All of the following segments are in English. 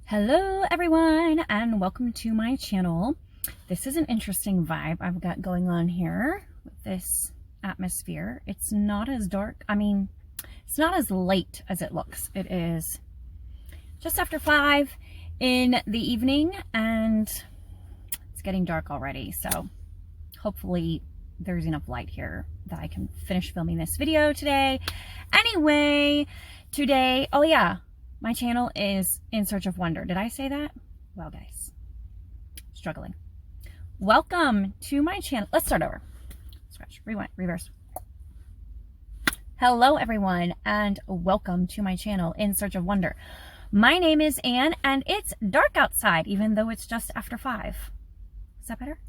Hello everyone and welcome to my channel. This is an interesting vibe I've got going on here with this atmosphere. It's not as dark, it's not as late as it looks. It is just after 5 in the evening and it's getting dark already, so hopefully there's enough light here that I can finish filming this video today. Anyway, today, oh yeah, my channel is In Search of Wonder. Did I say that? Well, guys, struggling. Welcome to my channel. Let's start over. Scratch, rewind, reverse. Hello, everyone, and welcome to my channel, In Search of Wonder. My name is Anne, and it's dark outside, even though it's just after 5. Is that better?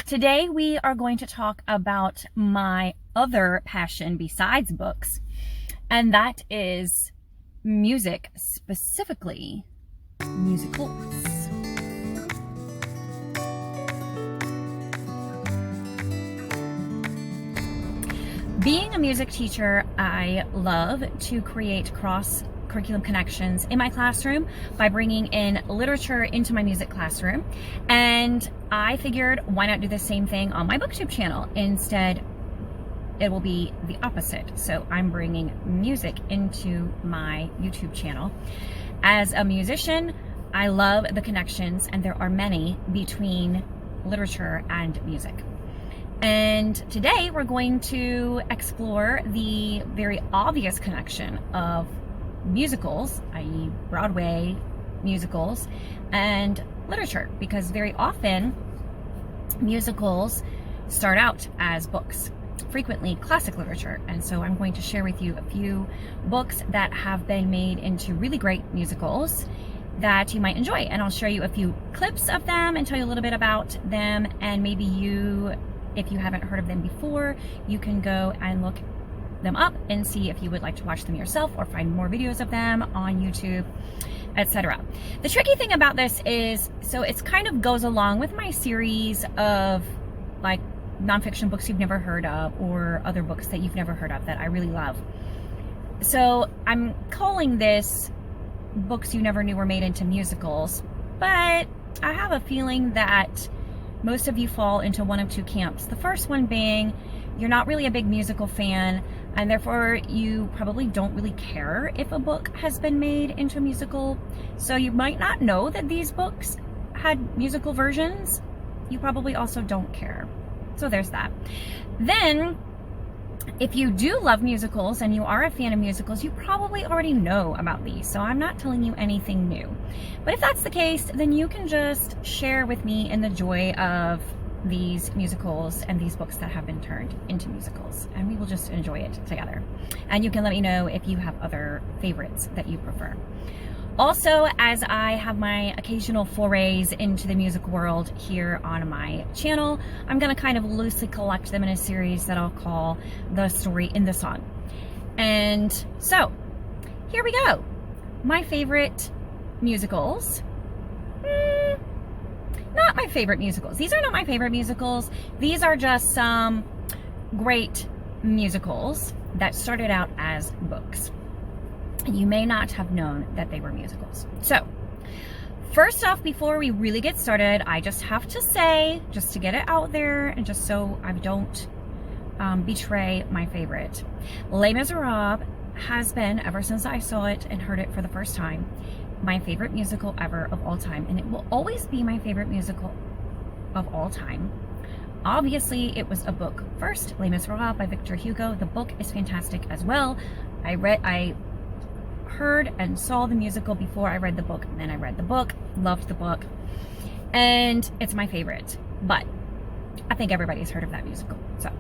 Today, we are going to talk about my other passion besides books, and that is music, specifically musicals. Being a music teacher, I love to create cross-curriculum connections in my classroom by bringing in literature into my music classroom, and I figured why not do the same thing on my BookTube channel. Instead, it will be the opposite. So I'm bringing music into my YouTube channel. As a musician, I love the connections, and there are many, between literature and music. And today we're going to explore the very obvious connection of musicals, i.e. Broadway musicals, and literature, because very often musicals start out as books, frequently classic literature. And so I'm going to share with you a few books that have been made into really great musicals that you might enjoy. And I'll show you a few clips of them and tell you a little bit about them. And maybe you, if you haven't heard of them before, you can go and look them up and see if you would like to watch them yourself or find more videos of them on YouTube, etc. The tricky thing about this is, so it's kind of goes along with my series of like nonfiction books you've never heard of, or other books that you've never heard of that I really love. So I'm calling this Books You Never Knew Were Made into Musicals, but I have a feeling that most of you fall into one of two camps. The first one being you're not really a big musical fan, and therefore you probably don't really care if a book has been made into a musical. So you might not know that these books had musical versions. You probably also don't care. So there's that. Then, if you do love musicals and you are a fan of musicals, you probably already know about these, so I'm not telling you anything new. But if that's the case, then you can just share with me in the joy of these musicals and these books that have been turned into musicals, and we will just enjoy it together. And you can let me know if you have other favorites that you prefer. Also, as I have my occasional forays into the music world here on my channel, I'm going to kind of loosely collect them in a series that I'll call The Story in the Song. And so, here we go. My favorite musicals. Not my favorite musicals. These are not my favorite musicals. These are just some great musicals that started out as books. You may not have known that they were musicals. So, first off, before we really get started, I just have to say, just to get it out there, and just so I don't betray my favorite, Les Miserables has been, ever since I saw it and heard it for the first time, my favorite musical ever of all time. And it will always be my favorite musical of all time. Obviously, it was a book first, Les Miserables by Victor Hugo. The book is fantastic as well. I heard and saw the musical before I read the book, and then I read the book, loved the book, and it's my favorite. But I think everybody's heard of that musical, so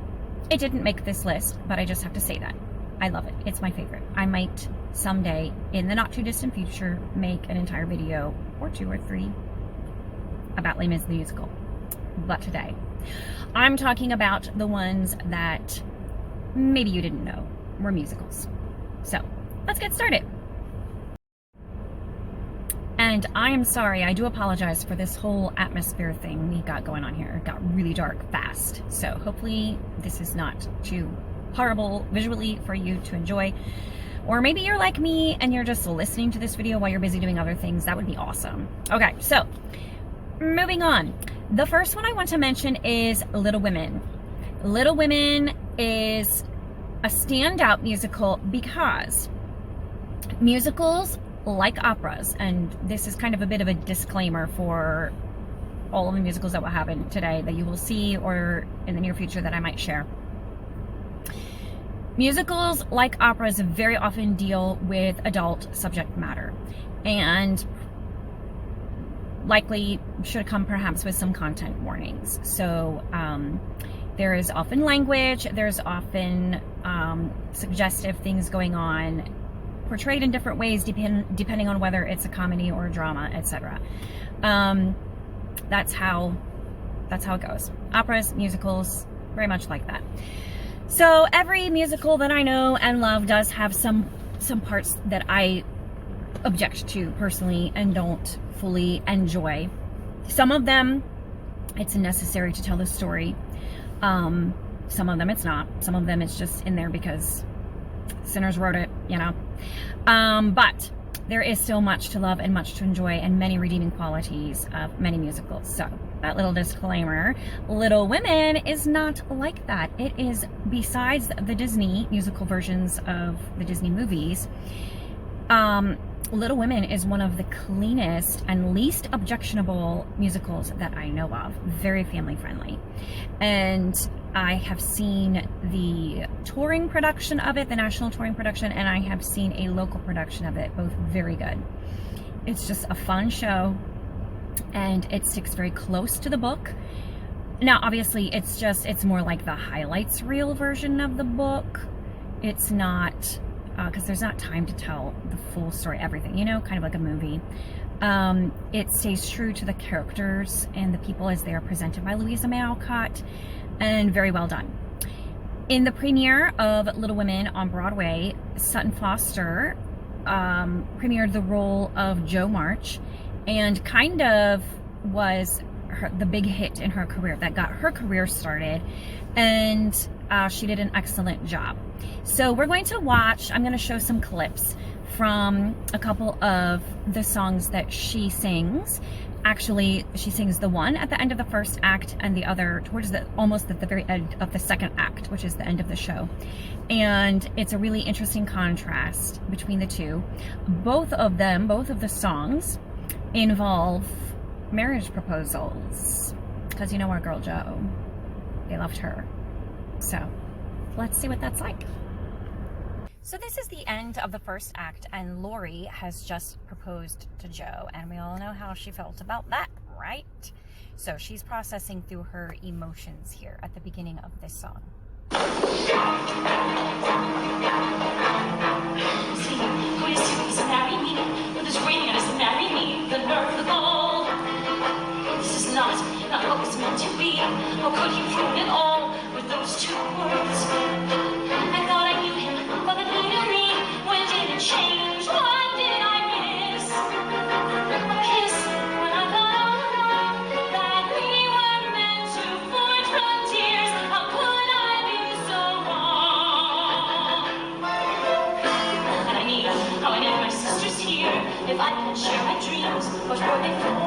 it didn't make this list, but I just have to say that I love it. It's my favorite. I might someday, in the not too distant future, make an entire video, or 2 or 3, about Les Mis the musical. But today I'm talking about the ones that maybe you didn't know were musicals. So let's get started. And I am sorry, I do apologize for this whole atmosphere thing we got going on here. It got really dark fast. So hopefully this is not too horrible visually for you to enjoy. Or maybe you're like me and you're just listening to this video while you're busy doing other things. That would be awesome. Okay, so moving on. The first one I want to mention is Little Women. Little Women is a standout musical because musicals, like operas, and this is kind of a bit of a disclaimer for all of the musicals that will happen today that you will see or in the near future that I might share. Musicals, like operas, very often deal with adult subject matter and likely should come perhaps with some content warnings. So there is often language, there's often suggestive things going on, portrayed in different ways depending on whether it's a comedy or a drama, etc. That's how it goes. Operas, musicals, very much like that. So every musical that I know and love does have some parts that I object to personally and don't fully enjoy. Some of them, it's necessary to tell the story. Some of them it's not. Some of them it's just in there because sinners wrote it, you know. But there is still much to love and much to enjoy and many redeeming qualities of many musicals. So that little disclaimer, Little Women is not like that. It is, besides the Disney musical versions of the Disney movies, Little Women is one of the cleanest and least objectionable musicals that I know of. Very family friendly. And I have seen the touring production of it, the national touring production, and I have seen a local production of it, both very good. It's just a fun show and it sticks very close to the book. Now, obviously, it's more like the highlights reel version of the book. It's not, because there's not time to tell the full story, everything, you know, kind of like a movie. It stays true to the characters and the people as they are presented by Louisa May Alcott, and very well done. In the premiere of Little Women on Broadway, Sutton Foster premiered the role of Jo March, and kind of was the big hit in her career that got her career started, and she did an excellent job. So we're going to watch, I'm going to show some clips from a couple of the songs that she sings. Actually, she sings the one at the end of the first act and the other towards almost at the very end of the second act, which is the end of the show. And it's a really interesting contrast between the two. Both of the songs involve marriage proposals, because you know our girl Jo, they loved her. So let's see what that's like. So this is the end of the first act, and Laurie has just proposed to Jo, and we all know how she felt about that, right? So she's processing through her emotions here at the beginning of this song. See, who is serious, marry me, with this ring and his marry me, the nerve, the gall. This is not what was meant to be. How could he ruin it all with those two words? I thought I knew him, but the he knew me. When did it change? What did I miss? A kiss when I thought all along that we were meant to forge frontiers. How could I be so wrong? And I need my sisters here. If I could share my dreams, what were they for?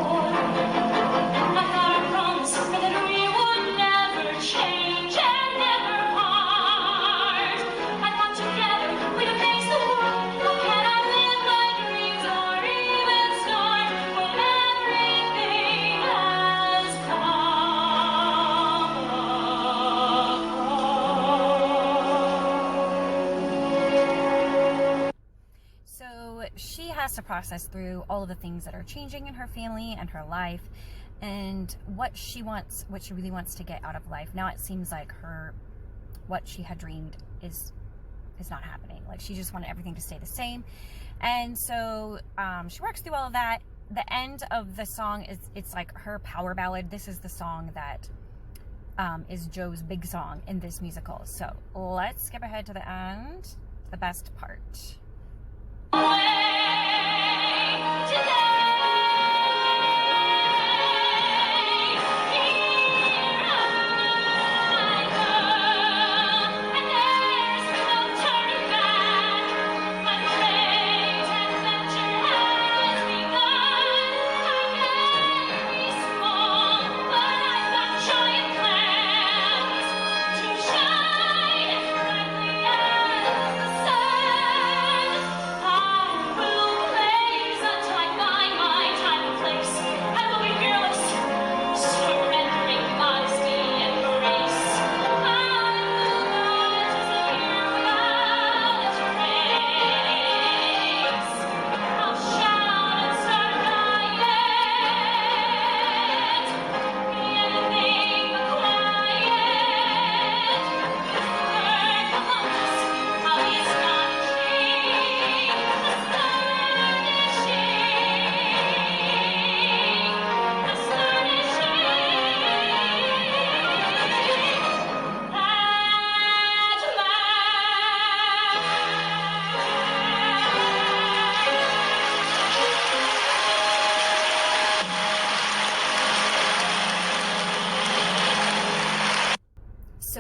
I thought I promised that we would never change and never part. I thought together we could face the world. How can I live my dreams or even start when everything has come apart? So she has to process through all of the things that are changing in her family and her life, and what she really wants to get out of life. Now it seems like what she had dreamed is not happening. Like, she just wanted everything to stay the same. And so she works through all of that. The end of the song it's like her power ballad. This is the song that is Jo's big song in this musical. So let's skip ahead to the end, the best part. My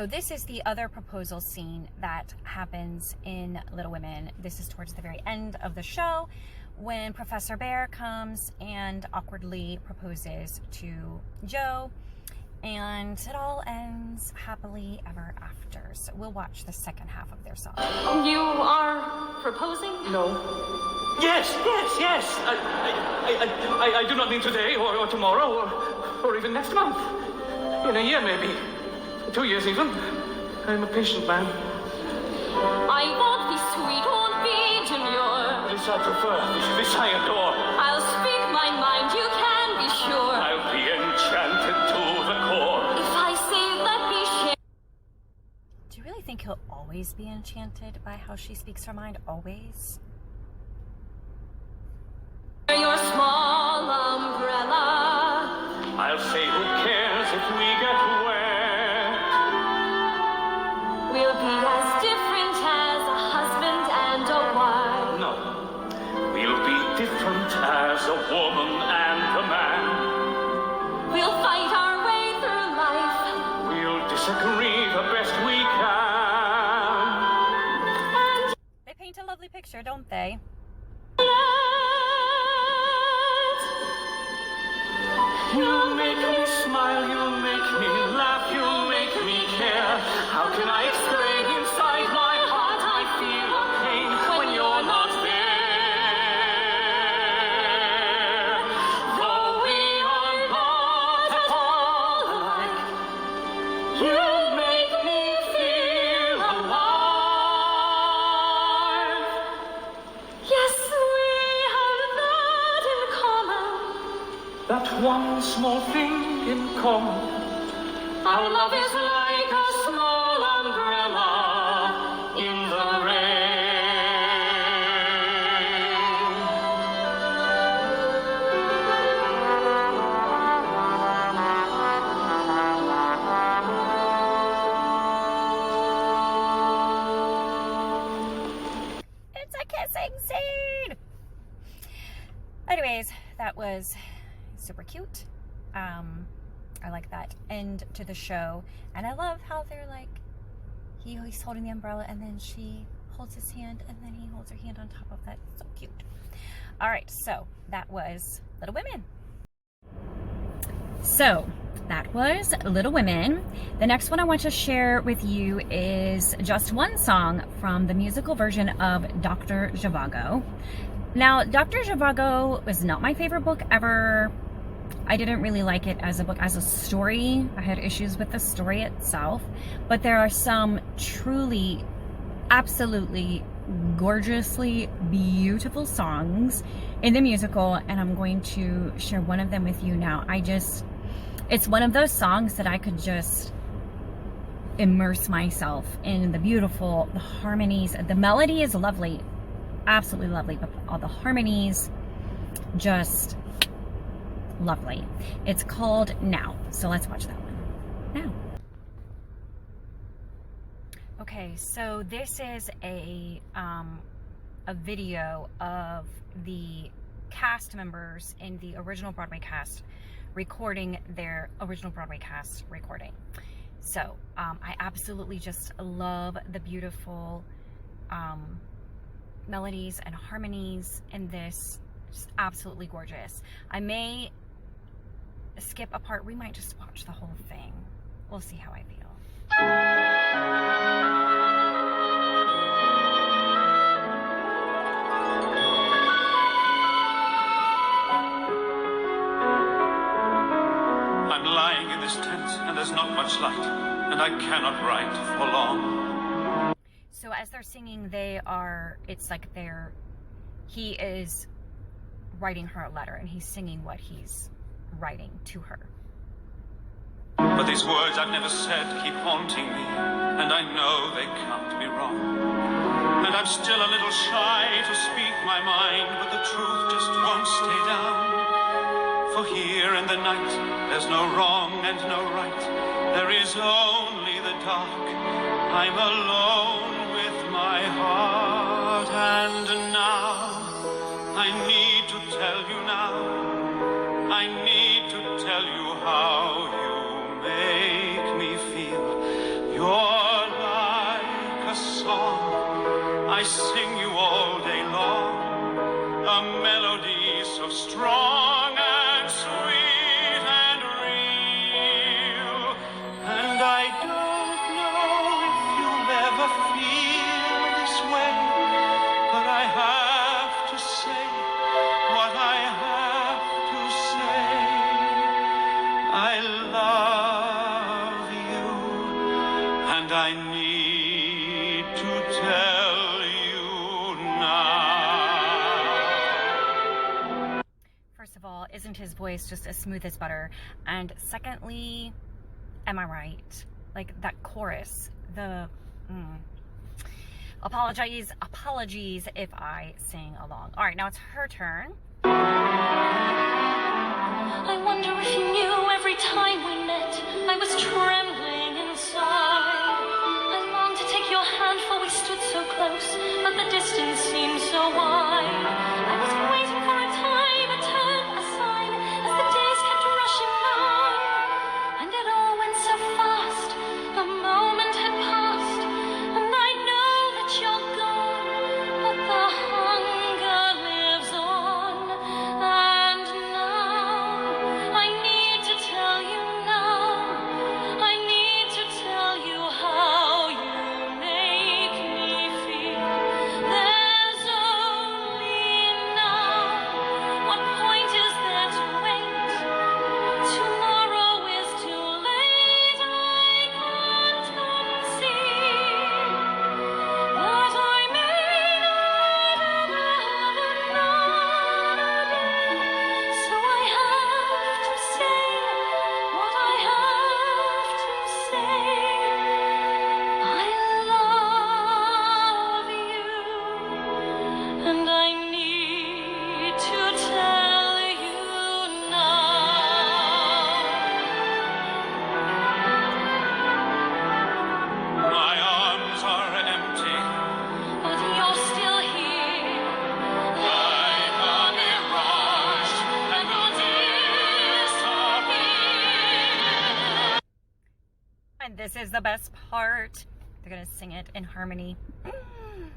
So this is the other proposal scene that happens in Little Women. This is towards the very end of the show when Professor Bear comes and awkwardly proposes to Joe, and it all ends happily ever after. So we'll watch the second half of their song. You are proposing? No. Yes. I do not mean today or tomorrow or even next month. In a year, maybe. 2 years even. I'm a patient man. I won't be sweet, won't be demure. This I prefer. This I adore. I'll speak my mind, you can be sure. I'll be enchanted to the core. If I say let me share. Do you really think he'll always be enchanted by how she speaks her mind? Always? Your small umbrella. I'll say who cares if we get wet. We'll be as different as a husband and a wife. No. We'll be different as a woman and a man. We'll fight our way through life. We'll disagree the best we can. And They paint a lovely picture, don't they? You make me smile, you make me laugh, you make me care. How can I explain inside my heart I feel a pain when you're not there? Though we are not at all alike, you make me feel alive. yes, we have that in common. That one small thing in common. Our love is like a small umbrella in the It's a kissing scene! Anyways, that was super cute. I like that end to the show, and I love how they're like, he's holding the umbrella and then she holds his hand and then he holds her hand on top of that. So cute. All right, so that was Little Women. So that was Little Women. The next one I want to share with you is just one song from the musical version of Dr. Zhivago. Now, Dr. Zhivago was not my favorite book ever. I didn't really like it as a book, as a story. I had issues with the story itself, but there are some truly, absolutely gorgeously beautiful songs in the musical, and I'm going to share one of them with you now. It's one of those songs that I could just immerse myself in the beautiful, the harmonies. The melody is lovely, absolutely lovely, but all the harmonies, just lovely. It's called Now. So let's watch that one now. Okay, so this is a video of the cast members in the original Broadway cast recording their original Broadway cast recording. So I absolutely just love the beautiful melodies and harmonies in this. Just absolutely gorgeous. I may skip a part. We might just watch the whole thing. We'll see how I feel. I'm lying in this tent and there's not much light, and I cannot write for long. So as they're singing, he is writing her a letter, and he's singing what he's writing to her. But these words I've never said keep haunting me, and I know they can't be wrong. And I'm still a little shy to speak my mind, but the truth just won't stay down. For here in the night, there's no wrong and no right. There is only the dark. I'm alone with my heart, and now I need to tell you now. I need to tell you how you make me feel. You're melody so strong and sweet and real. And I don't know if you'll ever feel this way, but I have to say what I have to say. I love you, and I need to tell you now. First of all, isn't his voice just as smooth as butter? And secondly, am I right? Like that chorus, apologies if I sing along. All right, now it's her turn. I wonder if you knew every time we met, I was trembling inside. I longed to take your hand, for we stood so close, but the distance seemed so wide. I was waiting for a time, a turn, a sign, as the days kept rushing by. And it all went so fast, a moment had passed, and I know that you're gone, but the hunger lives on. And now I need to tell you now, I need to tell you how you make me feel. There's only now, what point is there to wait? Tomorrow is too late, I can't conceive. But I may not ever have another day, so I have to say what I have to say. I love you, and I need to tell you now. My arms are empty, But you're still here, like a mirage, and will disappear. And this is the best part. They're gonna sing it in harmony. The only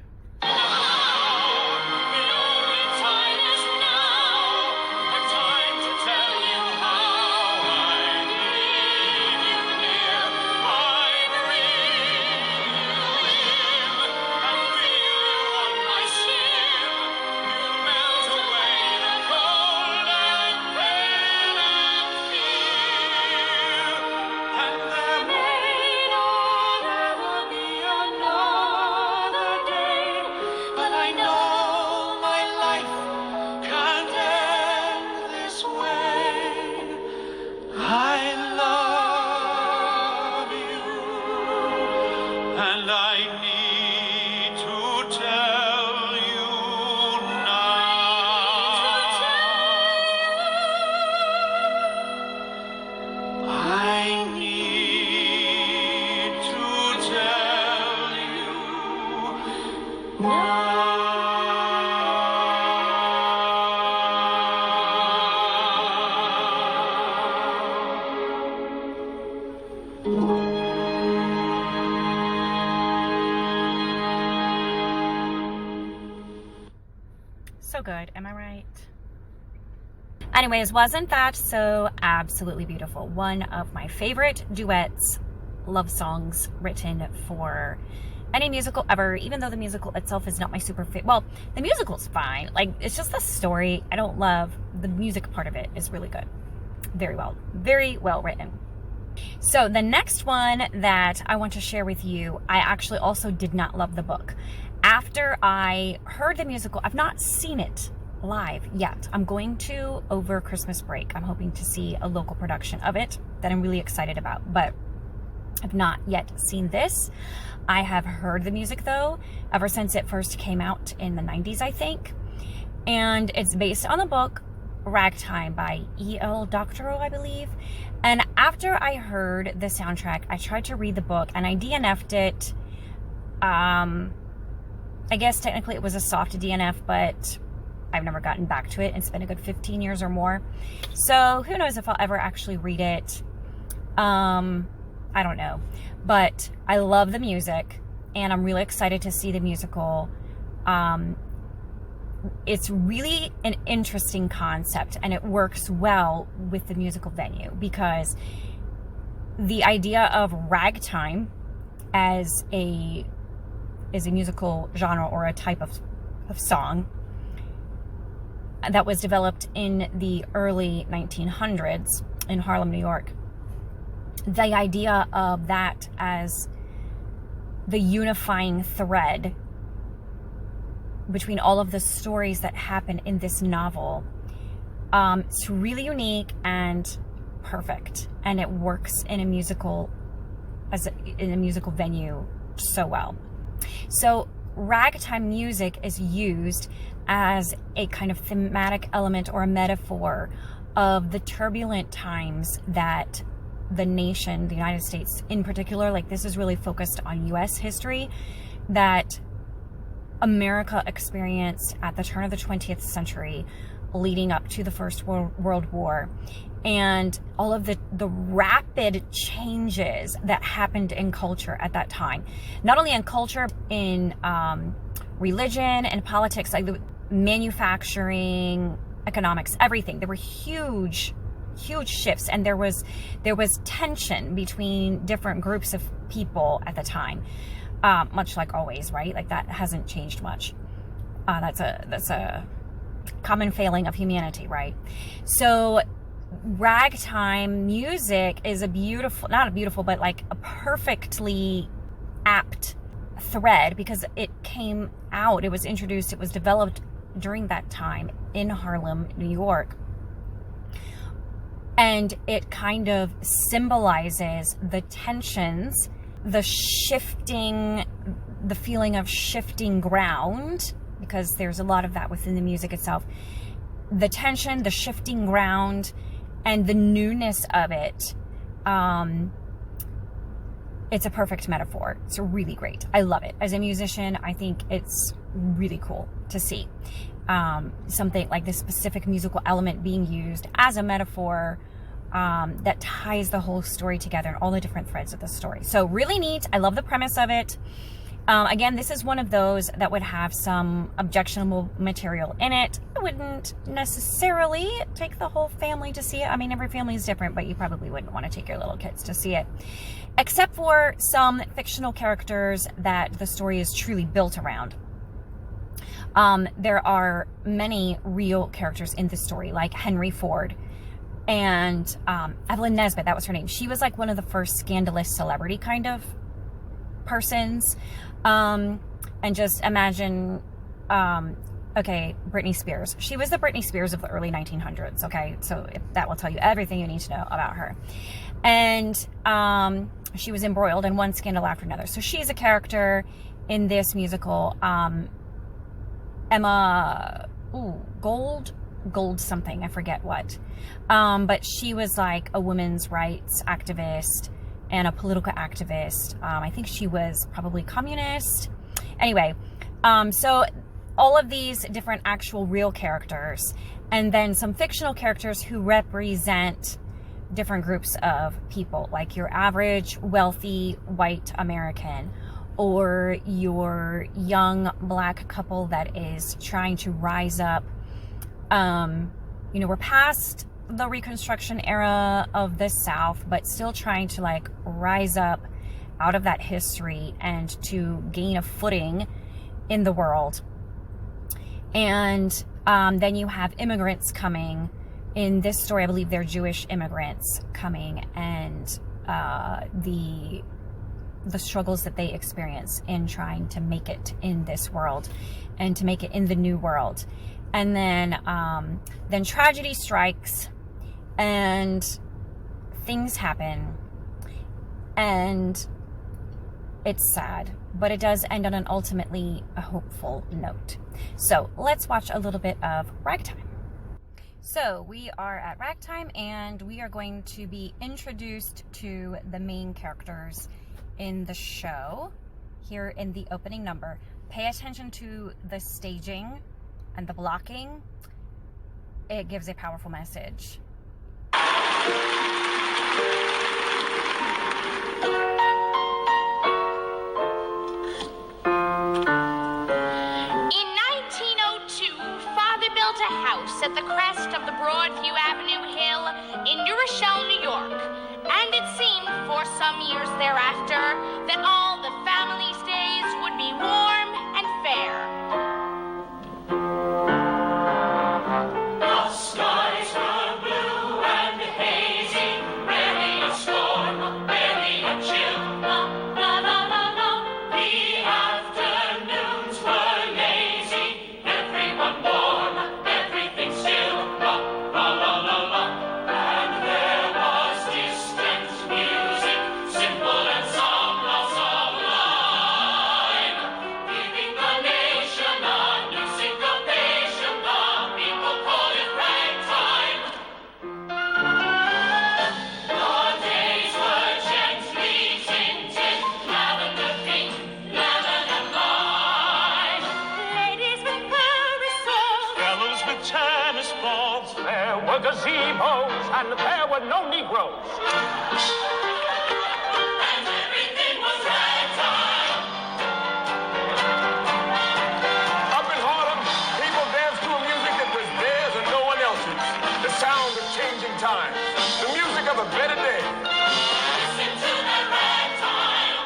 time is now, a time to tell you how I need you near. I breathe you in, and feel you on my skin. You melt away the cold and pain and fear. And there may not ever be another day, but I know my life can't end this way. I love you, and I need to tell you now. I need to tell you So good, am I right? Anyways, wasn't that so absolutely beautiful? One of my favorite duets, love songs written for any musical ever, even though the musical itself is not my super fit. Well, the musical's fine. Like, it's just the story I don't love. The music part of it is really good. Very well written. So the next one that I want to share with you, I actually also did not love the book. After I heard the musical, I've not seen it live yet. I'm going to over Christmas break. I'm hoping to see a local production of it that I'm really excited about, but I've not yet seen this. I have heard the music though, ever since it first came out in the 90s, I think. And it's based on the book Ragtime by E.L. Doctorow, I believe. And after I heard the soundtrack, I tried to read the book and I DNF'd it. I guess technically it was a soft DNF, but I've never gotten back to it. It's been a good 15 years or more. So who knows if I'll ever actually read it. I don't know. But I love the music and I'm really excited to see the musical. it's really an interesting concept, and it works well with the musical venue, because the idea of ragtime as a musical genre or a type of song that was developed in the early 1900s in Harlem, New York. The idea of that as the unifying thread between all of the stories that happen in this novel, it's really unique and perfect, and it works in a musical venue so well. So ragtime music is used as a kind of thematic element or a metaphor of the turbulent times that the nation, the United States in particular, like this is really focused on US history, that America experienced at the turn of the 20th century leading up to the First World War, and all of the rapid changes that happened in culture at that time. Not only in culture, in religion and politics, like the manufacturing, economics, everything. There were huge shifts, and there was tension between different groups of people at the time, much like always, right? Like that hasn't changed much. That's a common failing of humanity, right? So ragtime music is but like a perfectly apt thread, because it came out, it was introduced, it was developed during that time in Harlem, New York. And it kind of symbolizes the tensions, the feeling of shifting ground, because there's a lot of that within the music itself. The tension, the shifting ground, and the newness of it. It's a perfect metaphor. It's really great. I love it. As a musician, I think it's really cool to see something like this specific musical element being used as a metaphor that ties the whole story together and all the different threads of the story. So really neat. I love the premise of it. Again, this is one of those that would have some objectionable material in it. I wouldn't necessarily take the whole family to see it. I mean, every family is different, but you probably wouldn't want to take your little kids to see it. Except for some fictional characters that the story is truly built around. There are many real characters in this story, like Henry Ford and Evelyn Nesbit, that was her name. She was like one of the first scandalous celebrity kind of persons. And just imagine, okay, Britney Spears. She was the Britney Spears of the early 1900s, okay? So that will tell you everything you need to know about her. And she was embroiled in one scandal after another. So she's a character in this musical. Emma Gold something, I forget what. But she was like a women's rights activist and a political activist. I think she was probably communist. Anyway, so all of these different actual real characters, and then some fictional characters who represent different groups of people, like your average wealthy white American, or your young black couple that is trying to rise up. You know, we're past the Reconstruction era of the South, but still trying to like rise up out of that history and to gain a footing in the world. And then you have immigrants coming. In this story, I believe they're Jewish immigrants coming, and the struggles that they experience in trying to make it in this world and to make it in the new world. And then tragedy strikes and things happen, and it's sad, but it does end on an ultimately a hopeful note. So let's watch a little bit of Ragtime. So we are at Ragtime, and we are going to be introduced to the main characters in the show here in the opening number. Pay attention to the staging and the blocking. It gives a powerful message. In 1902, house at the crest of the Broadview Avenue Hill in New Rochelle, New York. And it seemed for some years thereafter that all the family's days would be warm and fair. The skies were blue and hazy, rarely a storm, barely a chill. La, la, la, la, la. The afternoons were lazy, everyone warm, everything still. La, la, la, la, la. And there was distant music, simple and sublime, giving the nation a new syncopation. The people call it ragtime. The days were gently tinted, lavender pink, lemon and lime. Ladies with parasols, Fellows with tennis balls, there were gazebos, and there were no Negroes. And everything was ragtime. Up in Harlem, people danced to a music that was theirs and no one else's. The sound of changing times. The music of a better day. Listen to that ragtime.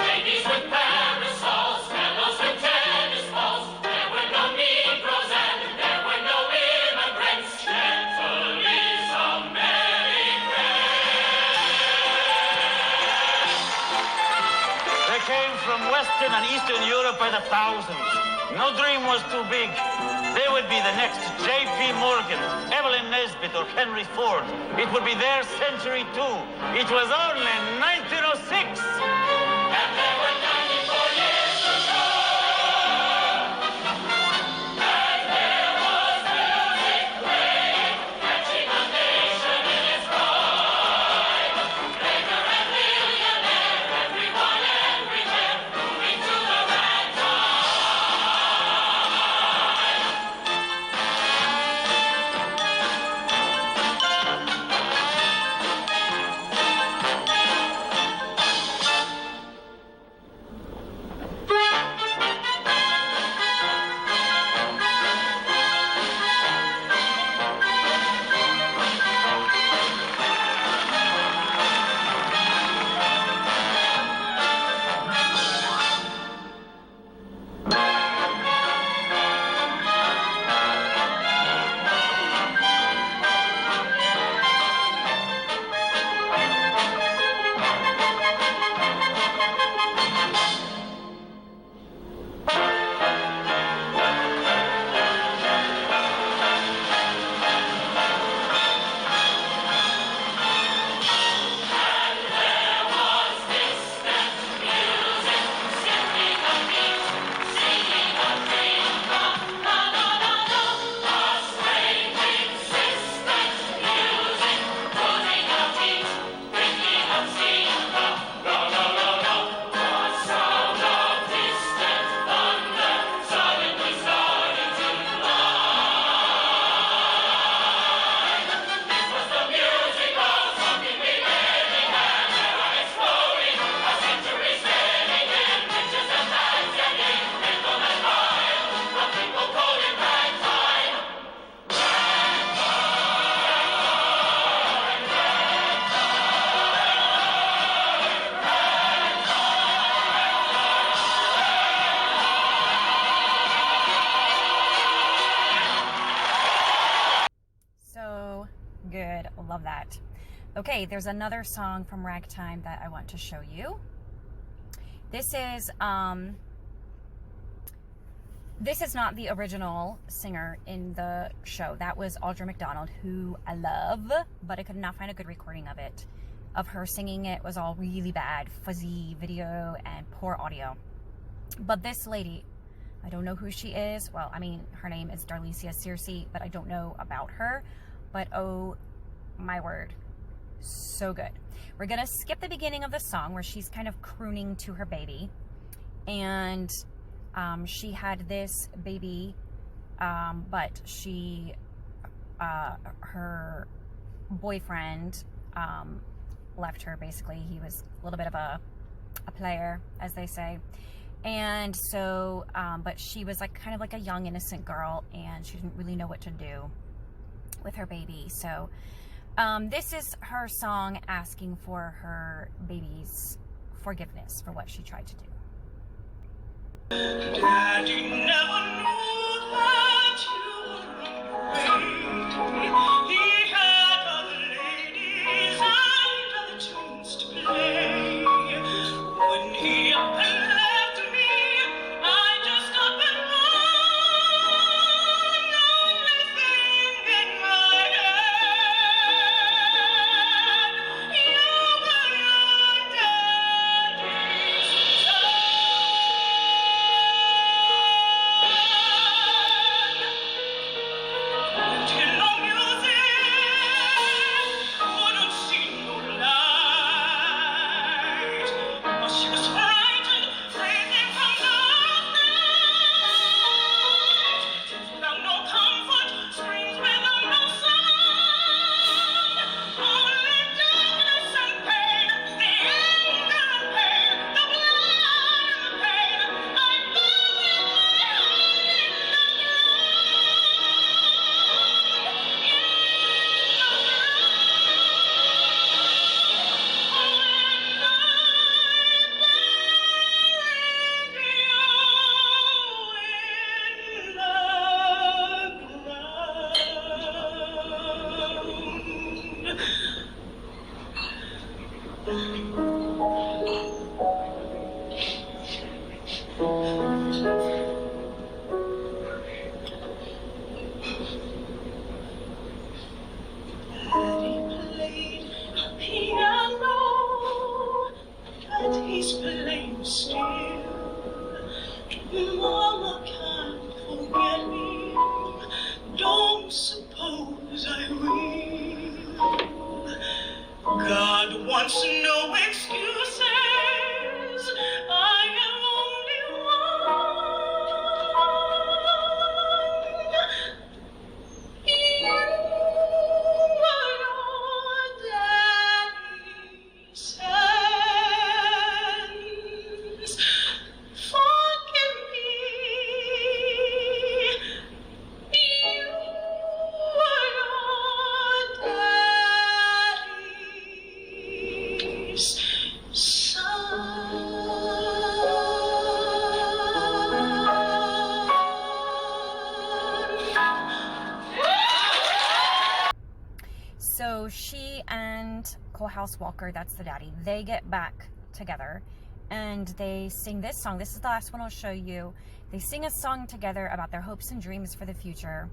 Ladies with parasols, fellows with tennis balls. There were no Negroes and there were no immigrants. Gentle is America. They came from Western and Eastern Europe by the thousands. No dream was too big. They would be the next J.P. Morgan, Evelyn Nesbit, or Henry Ford. It would be their century too. It was only 1906. And there were 94 years to go. And there was music playing, catching a nation in its pride. Beggar and millionaire, everyone everywhere, moving to the ragtime. Good, love that. Okay, there's another song from Ragtime that I want to show you. This is not the original singer in the show. That was Audra McDonald, who I love, but I could not find a good recording of it. Of her singing it was all really bad, fuzzy video and poor audio. But this lady, I don't know who she is. Well, I mean, her name is Darlicia Searcy, but I don't know about her. But oh my word, so good. We're gonna skip the beginning of the song where she's kind of crooning to her baby, and she had this baby, but she, her boyfriend left her. Basically, he was a little bit of a player, as they say, And so, but she was like kind of like a young innocent girl, and she didn't really know what to do with her baby. So this is her song asking for her baby's forgiveness for what she tried to do. Daddy never knew that you were away. He had other ladies and other tunes to play. When he up and left me, I just up and run, only thing in my head, you were your daddy's son. Till no music wouldn't see no light. She was frightened, fleeing from the night. Found no comfort, screams without no sound. Only darkness and pain, the anger and pain, the blood and the pain. I buried my heart in he's playing still. Mama can't forget me. Don't suppose I will. God wants no excuses. I am only one. You are your daddy's sons. Forgive me. You are your daddy's son. So she and Coalhouse Walker, that's the daddy, they get back together and they sing this song. This is the last one I'll show you. They sing a song together about their hopes and dreams for the future.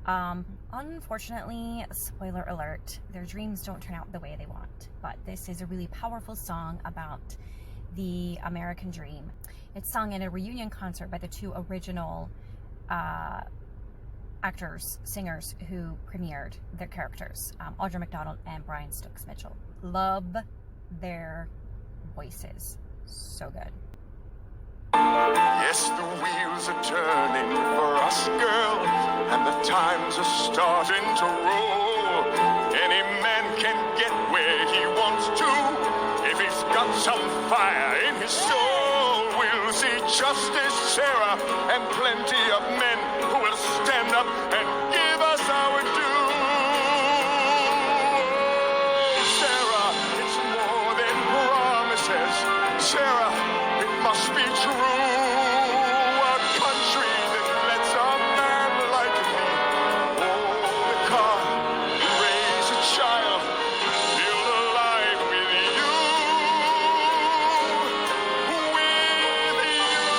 Unfortunately, spoiler alert, their dreams don't turn out the way they want, but this is a really powerful song about the American dream. It's sung in a reunion concert by the two original actors, singers who premiered their characters, Audra McDonald and Brian Stokes Mitchell. Love their voices. So good. Yes, the wheels are turning for us, girl, and the times are starting to roll. Any man can get where he wants to if he's got some fire in his soul. We'll see justice, Sarah, and plenty of men who will stand up and give us our due. Sarah, it's more than promises. Sarah, it must be true. A country that lets a man like me own a car, raise a child, build a life with you. With you.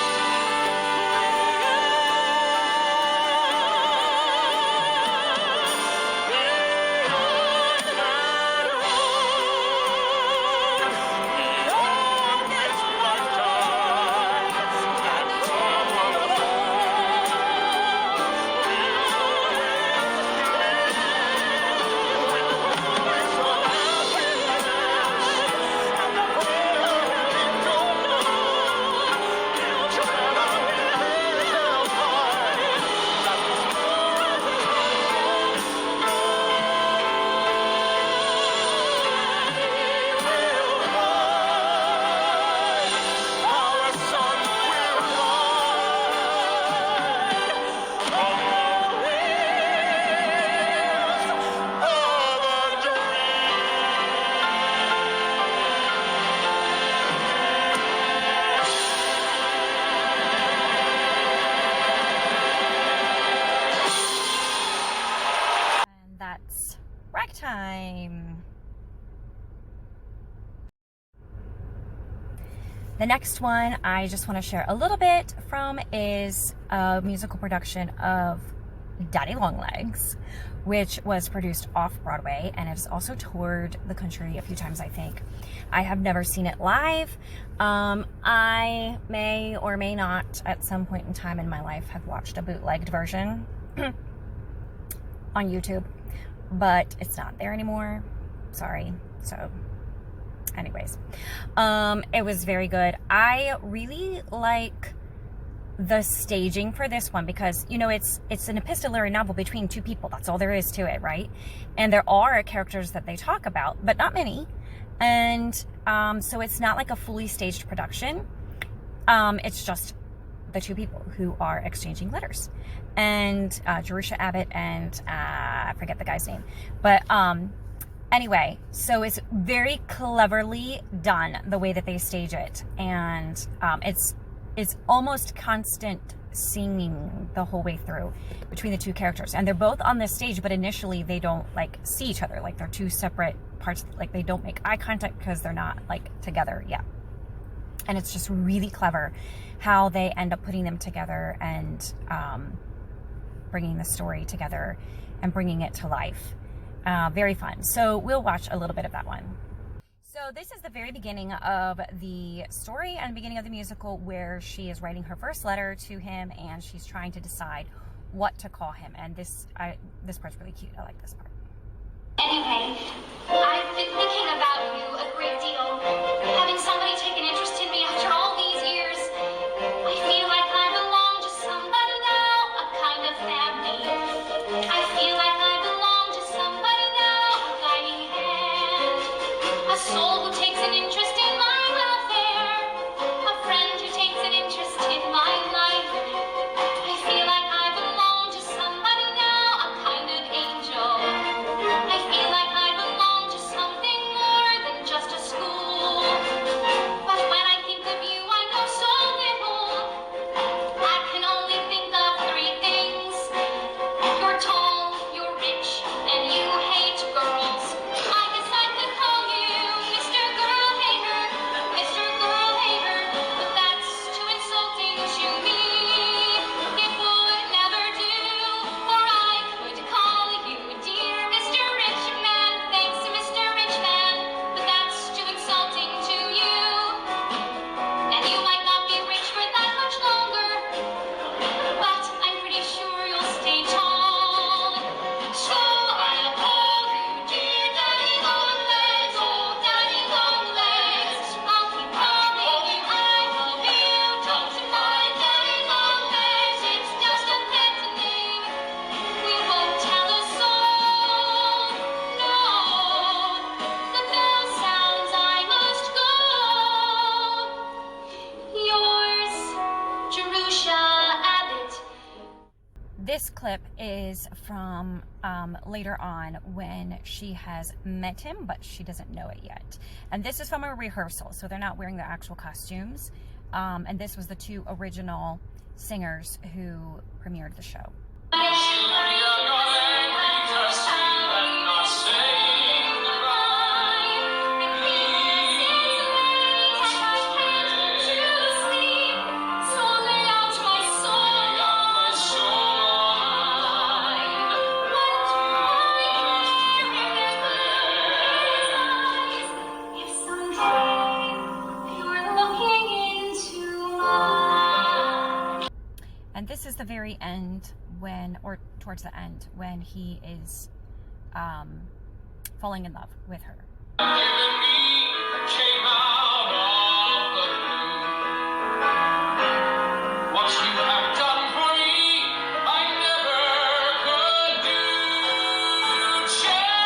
Ragtime. The next one I just want to share a little bit from is a musical production of Daddy Longlegs, which was produced off-Broadway, and it has also toured the country a few times, I think. I have never seen it live. I may or may not at some point in time in my life have watched a bootlegged version on YouTube, but it's not there anymore. Sorry. So anyways, it was very good. I really like the staging for this one because, you know, it's an epistolary novel between two people. That's all there is to it, right? And there are characters that they talk about, but not many. And so it's not like a fully staged production. It's just the two people who are exchanging letters. And Jerusha Abbott and I forget the guy's name. But anyway, so it's very cleverly done the way that they stage it. And it's almost constant singing the whole way through between the two characters. And they're both on this stage, but initially they don't like see each other. Like they're two separate parts. Like they don't make eye contact because they're not like together yet. And it's just really clever how they end up putting them together and bringing the story together and bringing it to life. Very fun. So we'll watch a little bit of that one. So this is the very beginning of the story and beginning of the musical where she is writing her first letter to him and she's trying to decide what to call him. And this part's really cute. I like this part. Anyway, I've been thinking about you a great deal. Having somebody take an interest in me after all these years, I feel like I belong to somebody now, a kind of family. I feel like I belong to somebody now, a guiding hand, a soul who takes an interest in my welfare, a friend who takes an interest in my life. I feel like I belong to somebody now, a kind of angel. I feel like I belong to something more than just a school. But when I think of you, I know so little. I can only think of three things. You're tall, you're rich, and you hate girls. I guess I could call you Mr. Girl Hater, Mr. Girl Hater, but that's too insulting to me. It would never do, or I could call you Dear Mr. Rich Man, thanks to Mr. Rich Man, but that's too insulting to you. And you might not be rich for that much longer, but I'm pretty sure you'll stay tall. So I'll call you Dear Daddy Longlegs, oh Daddy Longlegs. I'll keep calling you, I love you. Don't mind Daddy Longlegs, it's just a pet name. We won't tell a soul, no. The bell sounds, I must go. Yours, Jerusha Abbott. This clip is from later on when she has met him, but she doesn't know it yet. And this is from a rehearsal, so they're not wearing their actual costumes. And this was the two original singers who premiered the show. And this is the very end when, or towards the end, when he is falling in love with her. What you have done for me, I never could do. Cherry,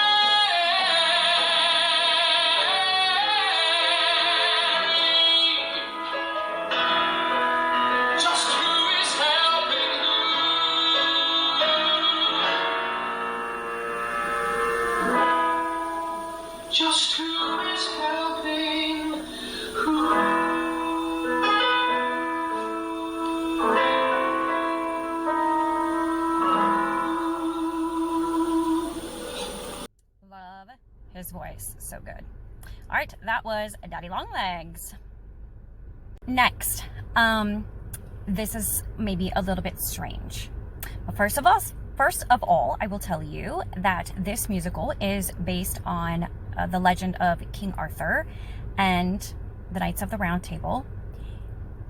just who is helping who? Just who is helping who? his voice, so good. All right, that was Daddy Longlegs. Next, this is maybe a little bit strange, but first of all, I will tell you that this musical is based on the legend of King Arthur and the Knights of the Round Table,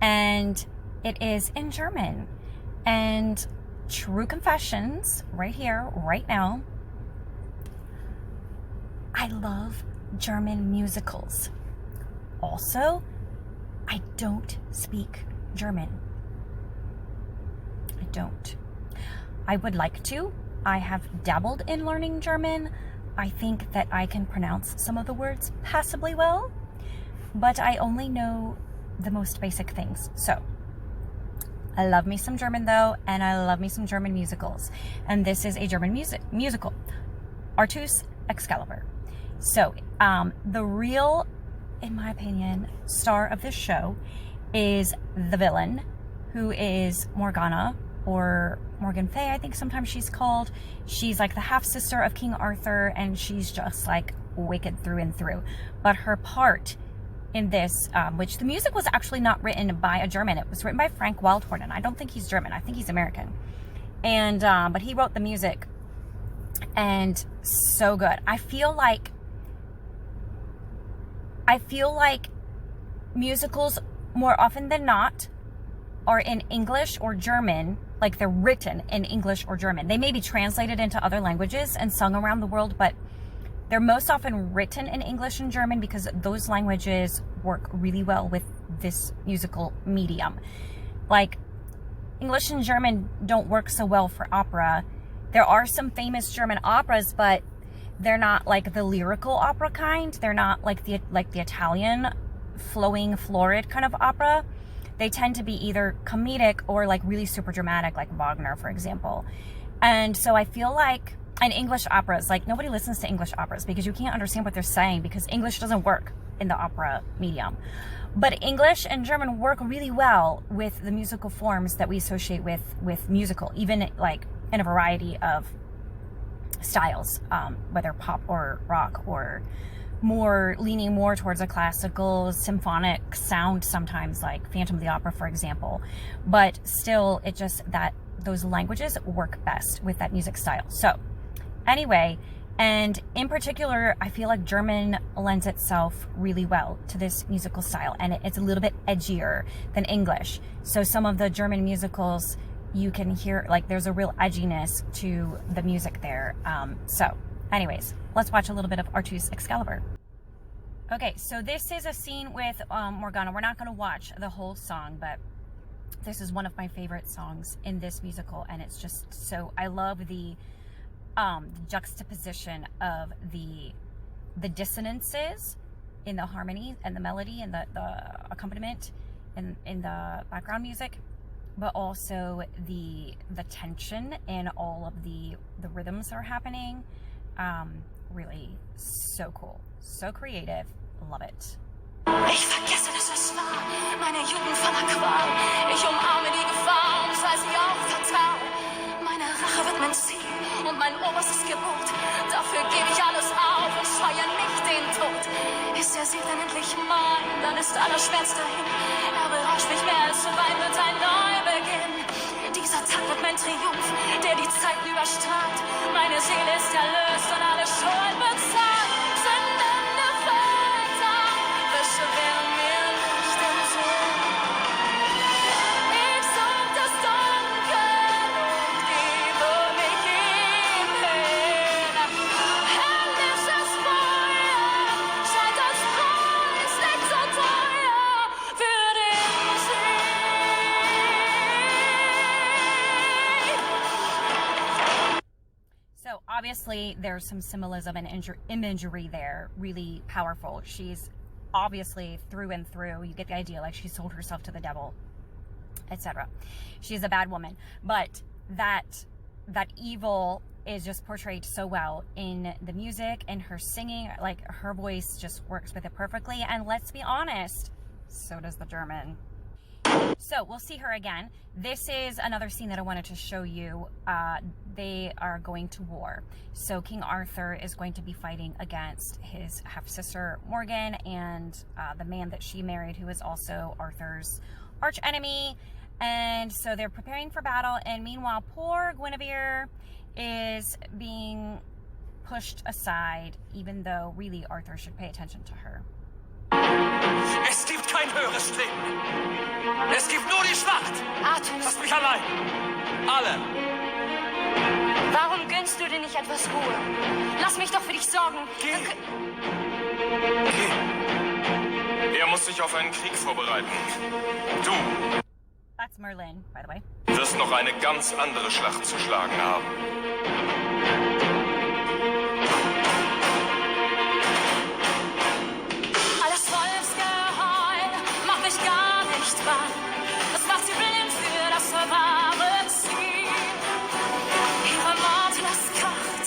and it is in German. And true confessions right here, right now, I love German musicals. Also, I don't speak German. I don't. I would like to. I have dabbled in learning German. I think that I can pronounce some of the words passably well, but I only know the most basic things. So, I love me some German though, and I love me some German musicals. And this is a German musical, Artus Excalibur. So, the real, in my opinion, star of this show is the villain, who is Morgana, or Morgan Fay, I think sometimes she's called. She's like the half-sister of King Arthur, and she's just like wicked through and through. But her part in this, which the music was actually not written by a German, it was written by Frank Wildhorn, and I don't think he's German, I think he's American. And, but he wrote the music, and so good. I feel like musicals, more often than not, are in English or German, like they're written in English or German. They may be translated into other languages and sung around the world, but they're most often written in English and German because those languages work really well with this musical medium. Like, English and German don't work so well for opera. There are some famous German operas, but they're not like the lyrical opera kind. They're not like the Italian flowing, florid kind of opera. They tend to be either comedic or like really super dramatic, like Wagner, for example. And so I feel like, and English operas, like nobody listens to English operas because you can't understand what they're saying because English doesn't work in the opera medium. But English and German work really well with the musical forms that we associate with musical, even like in a variety of styles, whether pop or rock or leaning more towards a classical symphonic sound sometimes, like Phantom of the Opera, for example. But still, it just that those languages work best with that music style. So anyway, and in particular, I feel like German lends itself really well to this musical style, and it's a little bit edgier than English. So some of the German musicals, you can hear, like, there's a real edginess to the music there. So anyways, let's watch a little bit of Artus Excalibur. Okay, so this is a scene with Morgana. We're not going to watch the whole song, but this is one of my favorite songs in this musical, and it's just so, I love the juxtaposition of the dissonances in the harmony and the melody and the accompaniment in the background music, but also the tension in all of the rhythms that are happening. Really so cool, so creative, love it. Ich vergesse, dass es war, meine Jugend voller Qual. Ich umarme die Gefahr und sei sie auch fatal. Meine Rache wird mein Ziel und mein oberstes Gebot. Dafür gebe ich alles auf und scheue nicht den Tod. Ist der Sieg dann endlich mein, dann ist aller Schmerz dahin. Er berauscht mich mehr als Wein, wird ein Neubeginn. Dieser Tag wird mein Triumph, der die Zeiten überstrahlt. Meine Seele ist erlöst und alle Schuld bezahlt. Sündende Väter beschweren mir nicht den Sinn. Ich such das Dunkel und gebe mich ihm hin. Himmlisches Feuer scheint als Preis nicht so teuer für den Sieg. So obviously there's some symbolism and imagery there, really powerful. She's obviously through and through, you get the idea, like she sold herself to the devil, etc. She's a bad woman, but that evil is just portrayed so well in the music and her singing. Like, her voice just works with it perfectly, and let's be honest, so does the German. So we'll see her again. This is another scene that I wanted to show you. They are going to war. So King Arthur is going to be fighting against his half-sister Morgan and the man that she married, who is also Arthur's arch enemy. And so they're preparing for battle, and meanwhile poor Guinevere is being pushed aside, even though really Arthur should pay attention to her. Es gibt kein höheres Streben. Es gibt nur die Schlacht. Artus, Lass mich allein. Alle. warum gönnst du dir nicht etwas Ruhe? Lass mich doch für dich sorgen. Geh. Er muss sich auf einen Krieg vorbereiten. Du That's Merlin, by the way. wirst noch eine ganz andere Schlacht zu schlagen haben. Alles Volksgeheul macht mich gar nicht bang. Das macht sie blind für das wahre Ziel. Ihre Worte, das kracht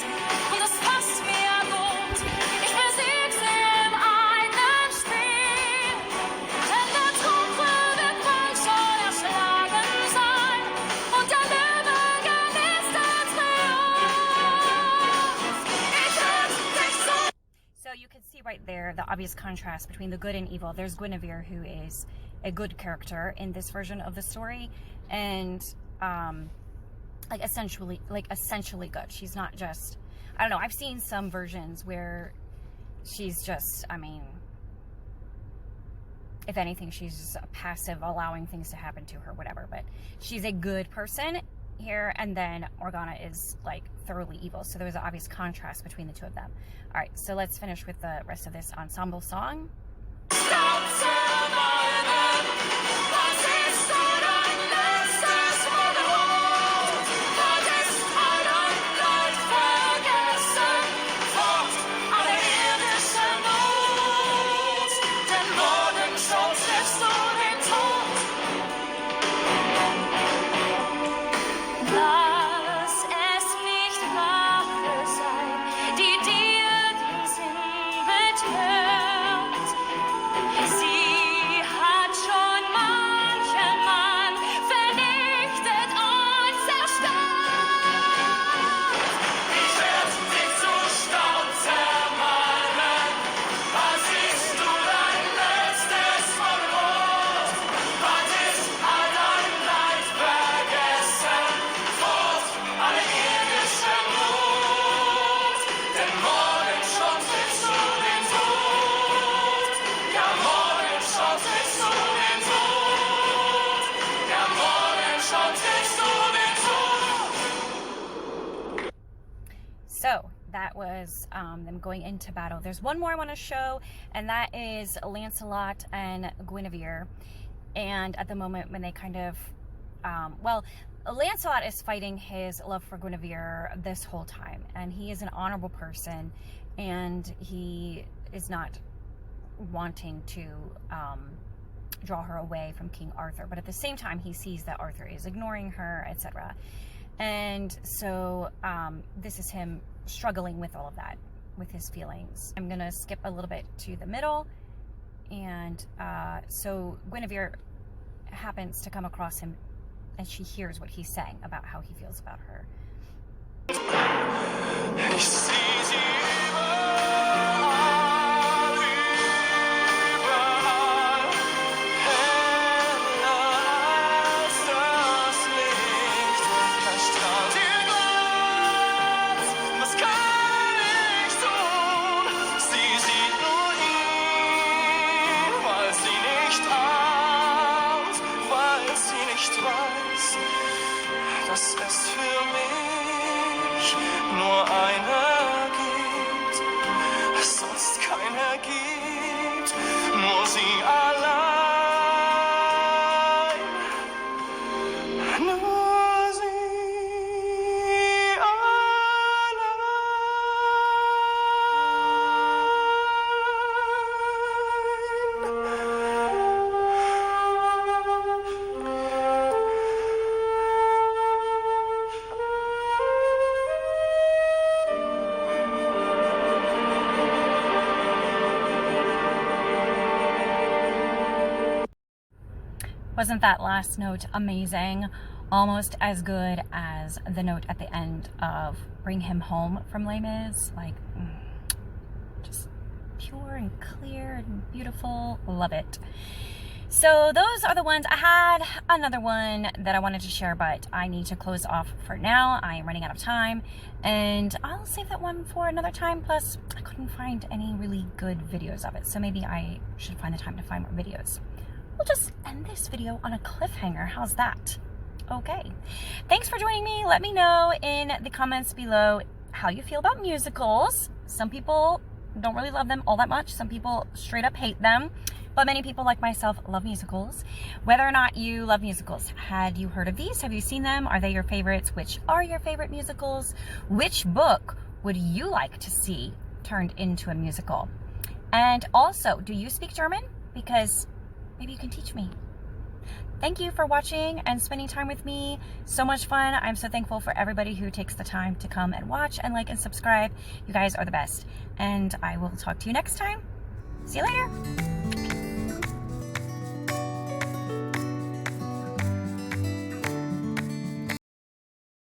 und das passt mir gut. Ich besieg sie in einem Spiel. Denn der Truppe wird bald schon erschlagen sein. Und der Löwe genießt den Triumph. Ich werde dich so. So you can see right there the obvious contrast between the good and evil. There's Guinevere, who is a good character in this version of the story, and essentially good. She's not just, I don't know, I've seen some versions where she's just, I mean, if anything, she's just passive, allowing things to happen to her, whatever. But she's a good person here, and then Morgana is like thoroughly evil. So there's an obvious contrast between the two of them. All right, so let's finish with the rest of this ensemble song. Lass es nicht Rache sein, die dir den Sinn betört. Sie hat schon manchen Mann vernichtet und zerstört. Ich werd dich zu Staub zermalmen. Was siehst du dein letztes Wort? Was ist all dein Leid vergessen? Fort alle irdische Not. Denn morgen schon triffst du den Tod. Ja, morgen schon triffst du den Tod. Ja, morgen schon triffst du den Tod. So that was them going into battle. There's one more I want to show, and that is Lancelot and Guinevere. And at the moment when they kind of, Lancelot is fighting his love for Guinevere this whole time, and he is an honorable person, and he is not wanting to draw her away from King Arthur, but at the same time he sees that Arthur is ignoring her, etc. And so this is him struggling with all of that, with his feelings. I'm gonna skip a little bit to the middle, and so Guinevere happens to come across him, and she hears what he's saying about how he feels about her. Ich sieh sie überall, heller als das Licht. Da strahlt ihr Glanz, was kann ich tun? Sie sieht nur ihn, weil sie nicht ahnt, weil sie nicht weiß, dass es für mich Wasn't that last note amazing? Almost as good as the note at the end of Bring Him Home from Les Mis. Like, just pure and clear and beautiful. Love it. So those are the ones. I had another one that I wanted to share, but I need to close off for now. I am running out of time, and I'll save that one for another time. Plus, I couldn't find any really good videos of it, so maybe I should find the time to find more videos. We'll just end this video on a cliffhanger. How's that? Okay. Thanks for joining me. Let me know in the comments below how you feel about musicals. Some people don't really love them all that much. Some people straight up hate them. But many people like myself love musicals. Whether or not you love musicals, had you heard of these? Have you seen them? Are they your favorites? Which are your favorite musicals? Which book would you like to see turned into a musical? And also, do you speak German? Because maybe you can teach me. Thank you for watching and spending time with me. So much fun. I'm so thankful for everybody who takes the time to come and watch and like and subscribe. You guys are the best. And I will talk to you next time. See you later.